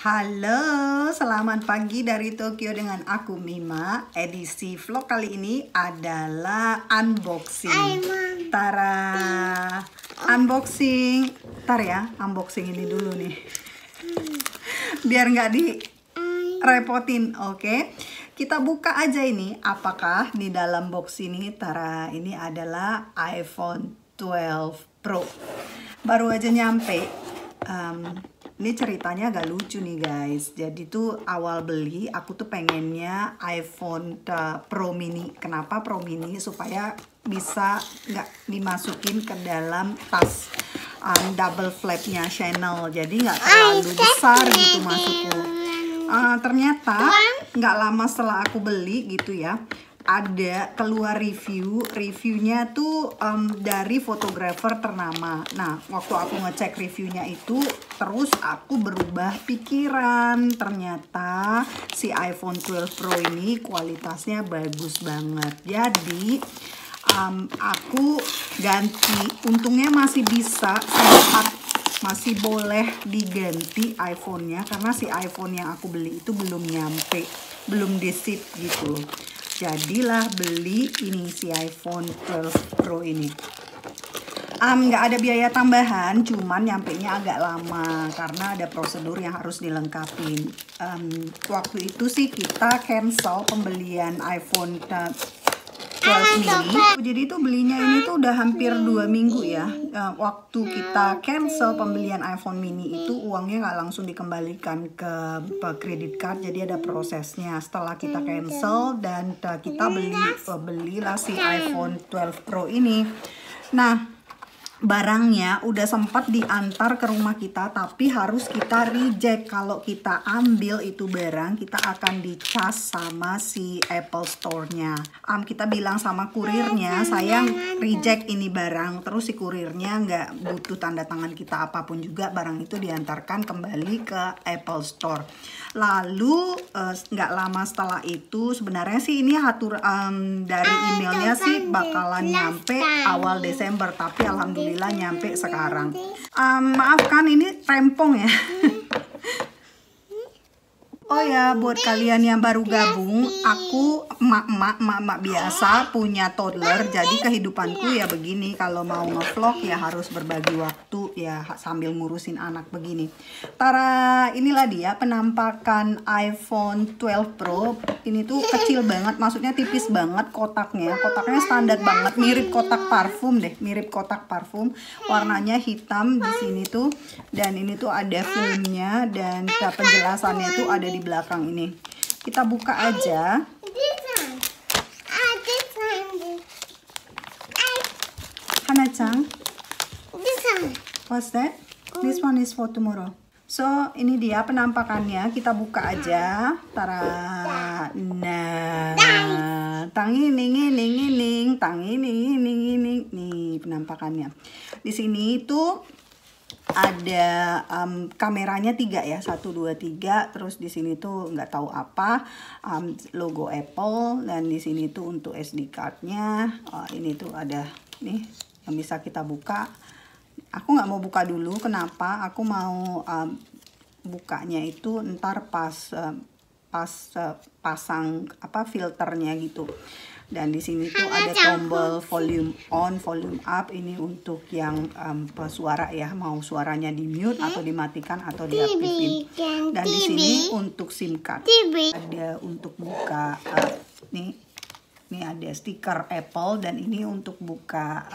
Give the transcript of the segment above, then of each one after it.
Halo, selamat pagi dari Tokyo dengan aku Mima. Edisi vlog kali ini adalah unboxing. Tara, unboxing. Tar ya, unboxing ini dulu nih. Biar nggak direpotin, oke? Kita buka aja ini. Apakah di dalam box ini, Tara, ini adalah iPhone 12 Pro. Baru aja nyampe. Ini ceritanya agak lucu nih guys. Jadi tuh awal beli aku tuh pengennya iPhone Pro Mini. Kenapa Pro Mini? Supaya bisa nggak dimasukin ke dalam tas double flapnya Chanel. Jadi nggak terlalu besar gitu masuknya. Ternyata nggak lama setelah aku beli gitu ya, ada keluar reviewnya tuh dari fotografer ternama. Nah, waktu aku ngecek reviewnya itu, terus aku berubah pikiran. Ternyata si iPhone 12 Pro ini kualitasnya bagus banget. Jadi aku ganti. Untungnya masih bisa sempat, masih boleh diganti iPhone-nya, karena si iPhone yang aku beli itu belum nyampe, belum di-ship gitu. Jadilah beli ini si iPhone 12 Pro ini. Nggak ada biaya tambahan, cuman nyampenya agak lama karena ada prosedur yang harus dilengkapin. Waktu itu sih kita cancel pembelian iPhone 12 mini. Jadi itu belinya ini tuh udah hampir 2 minggu ya. Waktu kita cancel pembelian iPhone mini itu uangnya nggak langsung dikembalikan ke credit card. Jadi ada prosesnya setelah kita cancel dan kita belilah si iPhone 12 Pro ini. Nah, barangnya udah sempat diantar ke rumah kita, tapi harus kita reject. Kalau kita ambil itu barang, kita akan dicas sama si Apple Store-nya. Kita bilang sama kurirnya, sayang reject ini barang. Terus si kurirnya nggak butuh tanda tangan kita apapun juga, barang itu diantarkan kembali ke Apple Store. Lalu nggak lama setelah itu, sebenarnya sih ini dari emailnya sih bakalan nyampe awal Desember, tapi alhamdulillah nyampe sekarang. Maafkan ini rempong ya. Oh ya, buat kalian yang baru gabung, aku emak-emak biasa punya toddler. Jadi kehidupanku ya begini, kalau mau ngevlog ya harus berbagi waktu ya sambil ngurusin anak begini. Tara, inilah dia penampakan iPhone 12 Pro. Ini tuh kecil banget, maksudnya tipis banget kotaknya. Kotaknya standar banget, mirip kotak parfum deh, mirip kotak parfum. Warnanya hitam di sini tuh, dan ini tuh ada filmnya dan penjelasannya tuh ada di belakang ini. Kita buka aja. Hana-chan, what's that? This one is for tomorrow. So, ini dia penampakannya. Kita buka aja. Tara. Nah, nih penampakannya. Di sini tuh ada kameranya 3 ya, 1 2 3. Terus di sini tuh nggak tahu apa, logo Apple, dan di sini tuh untuk SD cardnya. Ini tuh ada nih yang bisa kita buka. Aku nggak mau buka dulu. Kenapa? Aku mau bukanya itu ntar pas pasang filternya gitu. Dan di sini tuh ada tombol volume on, volume up. Ini untuk yang suara ya, mau suaranya di mute atau dimatikan atau diaktifin. Dan di sini untuk SIM card. Ada untuk buka nih ada stiker Apple, dan ini untuk buka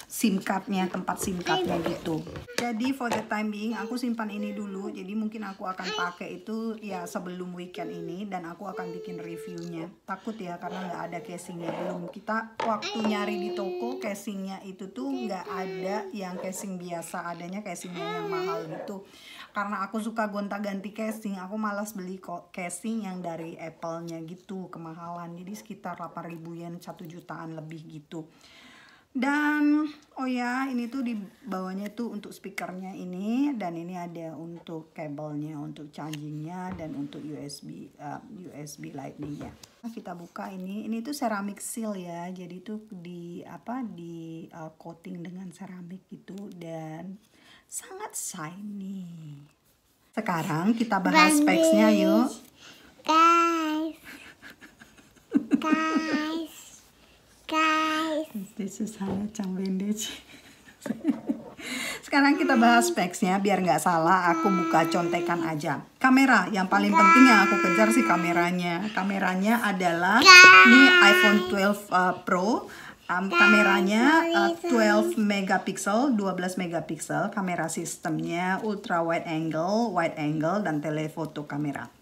SIM cardnya, tempat SIM cardnya gitu. Jadi for the time being aku simpan ini dulu. Jadi mungkin aku akan pakai itu ya sebelum weekend ini, dan aku akan bikin reviewnya. Takut ya karena nggak ada casingnya, belum. Kita waktu nyari di toko casingnya itu tuh nggak ada yang casing biasa, adanya casingnya yang mahal gitu. Karena aku suka gonta-ganti casing, aku malas beli kok casing yang dari Apple-nya gitu, kemahalan. Jadi sekitar 8.000 yen, 1 jutaan lebih gitu. Dan oh ya, ini tuh di bawahnya tuh untuk speakernya ini, dan ini ada untuk kabelnya untuk chargingnya, dan untuk USB lightningnya. Kita buka ini tuh ceramic seal ya, jadi tuh di coating dengan ceramik gitu, dan sangat shiny. Sekarang kita bahas specsnya yuk. Guys. This is Hanacang bandage. Sekarang kita bahas specsnya biar nggak salah. Aku buka contekan aja. Kamera yang paling penting yang aku kejar sih kameranya. Kameranya adalah ini iPhone 12 Pro. Kameranya 12 megapiksel, 12 megapiksel. Kamera sistemnya ultra wide angle, dan telefoto kamera.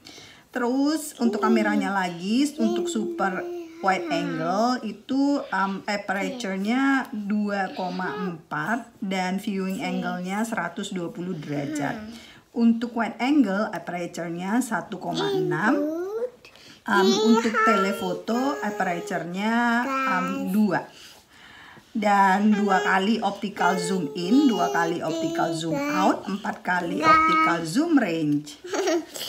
Terus untuk kameranya lagi, untuk super wide angle itu aperture-nya 2,4 dan viewing angle-nya 120 derajat. Untuk wide angle aperture-nya 1,6. Untuk telefoto aperture-nya 2. Dan 2 kali optical zoom in, 2 kali optical zoom out, 4 kali optical zoom range.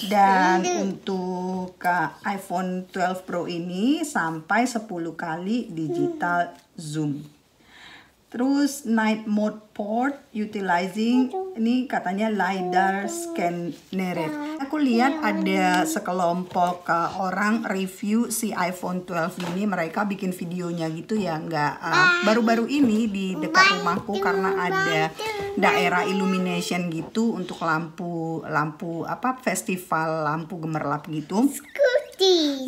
Dan untuk iPhone 12 Pro ini sampai 10 kali digital zoom. Terus night mode port utilizing ini katanya LiDAR scanner. Aku lihat ada sekelompok orang review si iPhone 12 ini, mereka bikin videonya gitu ya, baru-baru ini di dekat rumahku karena ada daerah illumination gitu untuk lampu festival lampu gemerlap gitu.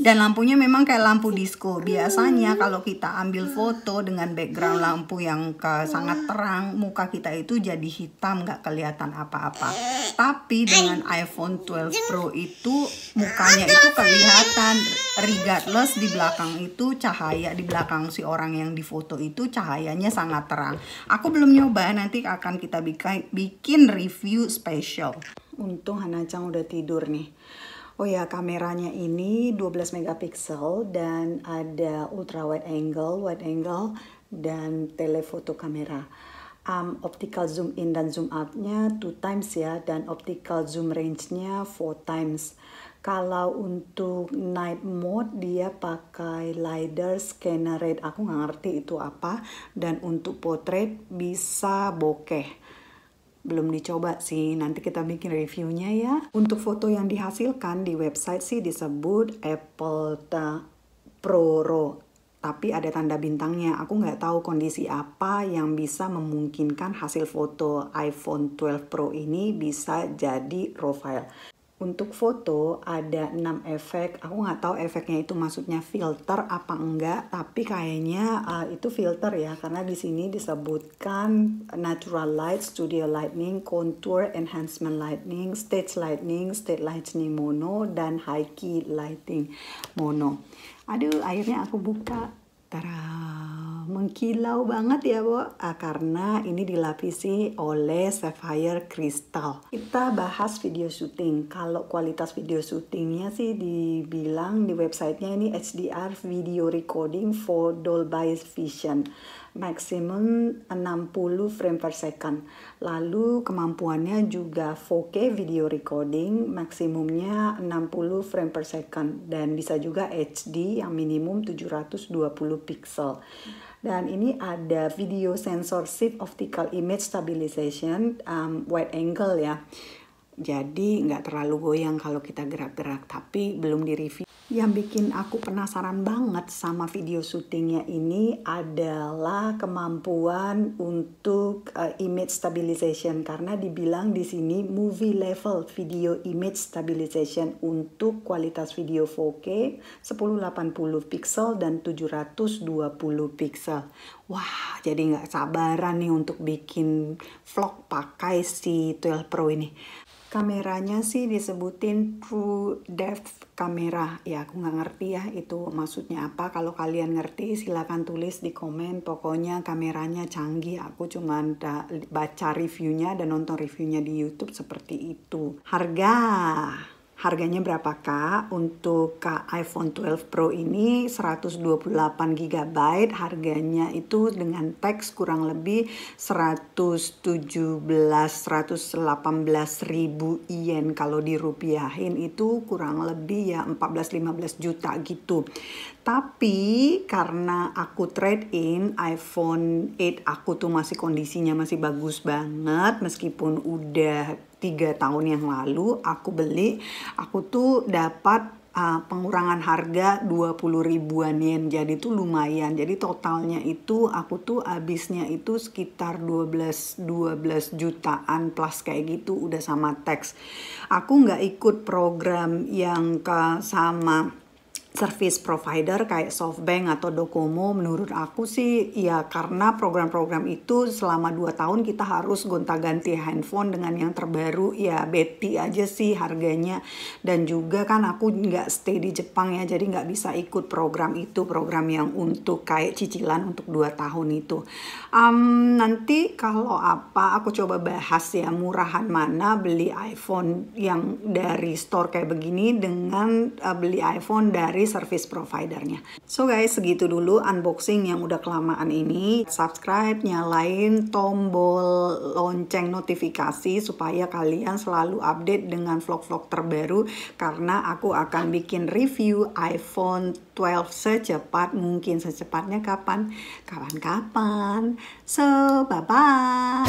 Dan lampunya memang kayak lampu disco. Biasanya kalau kita ambil foto dengan background lampu yang sangat terang, muka kita itu jadi hitam, nggak kelihatan apa-apa. Tapi dengan iPhone 12 Pro itu mukanya itu kelihatan, regardless di belakang itu cahaya, di belakang si orang yang difoto itu cahayanya sangat terang. Aku belum nyoba, nanti akan kita bikin review spesial. Untung Hanacang udah tidur nih. Oh ya, kameranya ini 12 megapiksel dan ada ultra wide angle, dan telefoto kamera. Optical zoom in dan zoom out-nya 2 times ya, dan optical zoom range-nya 4 times. Kalau untuk night mode dia pakai LiDAR scanner, aku nggak ngerti itu apa. Dan untuk portrait bisa bokeh. Belum dicoba sih, nanti kita bikin reviewnya ya. Untuk foto yang dihasilkan di website sih disebut Apple Pro RAW, tapi ada tanda bintangnya. Aku nggak tahu kondisi apa yang bisa memungkinkan hasil foto iPhone 12 Pro ini bisa jadi RAW file. Untuk foto ada 6 efek. Aku nggak tahu efeknya itu maksudnya filter apa enggak, tapi kayaknya itu filter ya, karena di sini disebutkan natural light, studio lighting, contour, enhancement lighting, stage lighting mono, dan high key lighting mono. Aduh, akhirnya aku buka. Tara, mengkilau banget ya, Bo. Karena ini dilapisi oleh sapphire crystal. Kita bahas video syuting. Kalau kualitas video syutingnya sih dibilang di websitenya ini HDR video recording for Dolby Vision. Maximum 60 frame per second. Lalu kemampuannya juga 4K video recording, maksimumnya 60 frame per second. Dan bisa juga HD yang minimum 720 pixel. Dan ini ada video sensor shift optical image stabilization, wide angle ya. Jadi nggak terlalu goyang kalau kita gerak-gerak, tapi belum di-review. Yang bikin aku penasaran banget sama video syutingnya ini adalah kemampuan untuk image stabilization, karena dibilang di sini movie level video image stabilization untuk kualitas video 4K 1080 pixel dan 720 pixel. Wah, jadi nggak sabaran nih untuk bikin vlog pakai si 12 Pro ini. Kameranya sih disebutin True Depth kamera. Ya, aku nggak ngerti ya itu maksudnya apa. Kalau kalian ngerti silahkan tulis di komen. Pokoknya kameranya canggih. Aku cuma baca reviewnya dan nonton reviewnya di YouTube seperti itu. Harganya berapa Kak? Untuk iPhone 12 Pro ini 128 GB, harganya itu dengan teks kurang lebih 118 ribu yen. Kalau dirupiahin itu kurang lebih ya 14-15 juta gitu. Tapi karena aku trade in iPhone 8 aku tuh masih kondisinya masih bagus banget, meskipun udah 3 tahun yang lalu aku beli, aku tuh dapat pengurangan harga 20 ribuan yen, jadi tuh lumayan. Jadi totalnya itu aku tuh habisnya itu sekitar 12 jutaan plus kayak gitu, udah sama tax. Aku nggak ikut program yang sama service provider kayak SoftBank atau Docomo. Menurut aku sih ya karena program-program itu selama 2 tahun kita harus gonta-ganti handphone dengan yang terbaru, ya beti aja sih harganya. Dan juga kan aku nggak stay di Jepang ya, jadi nggak bisa ikut program itu, program yang untuk kayak cicilan untuk 2 tahun itu. Nanti kalau apa aku coba bahas ya murahan mana beli iPhone yang dari store kayak begini dengan beli iPhone dari service providernya. So guys, segitu dulu unboxing yang udah kelamaan ini. Subscribe, nyalain tombol lonceng notifikasi supaya kalian selalu update dengan vlog-vlog terbaru, karena aku akan bikin review iPhone 12 secepat mungkin. Secepatnya kapan? Kapan-kapan. So, bye-bye.